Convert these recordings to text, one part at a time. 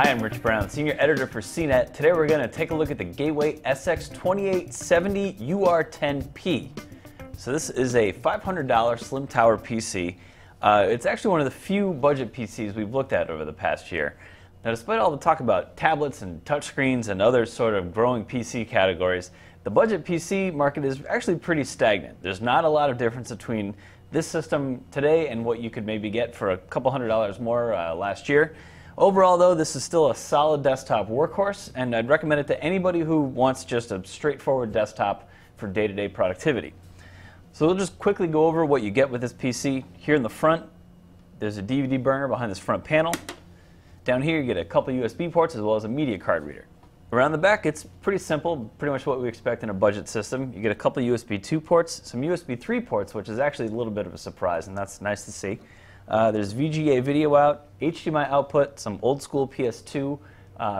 Hi, I'm Rich Brown, Senior Editor for CNET. Today we're going to take a look at the Gateway SX2870 UR10P. So this is a $500 slim tower PC. It's actually one of the few budget PCs we've looked at over the past year. Now, despite all the talk about tablets and touchscreens and other sort of growing PC categories, the budget PC market is actually pretty stagnant. There's not a lot of difference between this system today and what you could maybe get for a couple $100 more last year. Overall, though, this is still a solid desktop workhorse, and I'd recommend it to anybody who wants just a straightforward desktop for day-to-day productivity. So we'll just quickly go over what you get with this PC. Here in the front, there's a DVD burner behind this front panel. Down here, you get a couple USB ports as well as a media card reader. Around the back, it's pretty simple, pretty much what we expect in a budget system. You get a couple USB 2 ports, some USB 3 ports, which is actually a little bit of a surprise, and that's nice to see. There's VGA video out, HDMI output, some old school PS2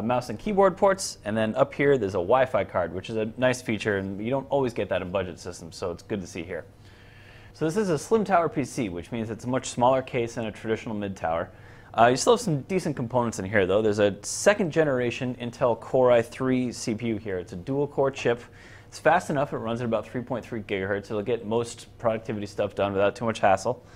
mouse and keyboard ports, and then up here there's a Wi-Fi card, which is a nice feature, and you don't always get that in budget systems, so it's good to see here. So this is a slim tower PC, which means it's a much smaller case than a traditional mid-tower. You still have some decent components in here, though. There's a second generation Intel Core i3 CPU here. It's a dual core chip. It's fast enough. It runs at about 3.3 gigahertz. It'll get most productivity stuff done without too much hassle.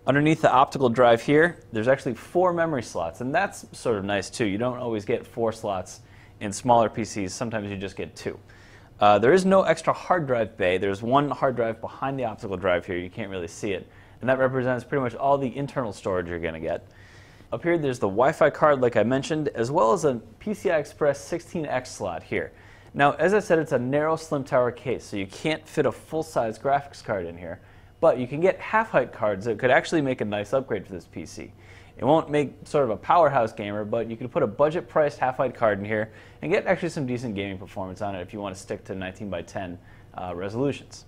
Underneath the optical drive here, there's actually 4 memory slots, and that's sort of nice too. You don't always get 4 slots in smaller PCs. Sometimes you just get 2. There is no extra hard drive bay. There's one hard drive behind the optical drive here. You can't really see it, and that represents pretty much all the internal storage you're going to get. Up here, there's the Wi-Fi card, like I mentioned, as well as a PCI Express 16X slot here. Now, as I said, it's a narrow slim tower case, so you can't fit a full-size graphics card in here. But you can get half-height cards that could actually make a nice upgrade for this PC. It won't make sort of a powerhouse gamer, but you can put a budget-priced half-height card in here and get actually some decent gaming performance on it if you want to stick to 19:10 resolutions.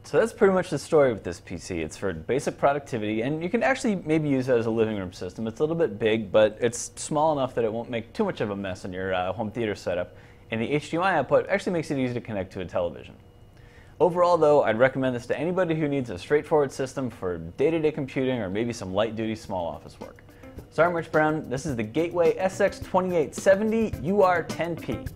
So that's pretty much the story with this PC. It's for basic productivity, and you can actually maybe use it as a living room system. It's a little bit big, but it's small enough that it won't make too much of a mess in your home theater setup. And the HDMI output actually makes it easy to connect to a television. Overall, though, I'd recommend this to anybody who needs a straightforward system for day-to-day computing or maybe some light-duty small office work. So I'm Rich Brown. This is the Gateway SX2870 UR10P.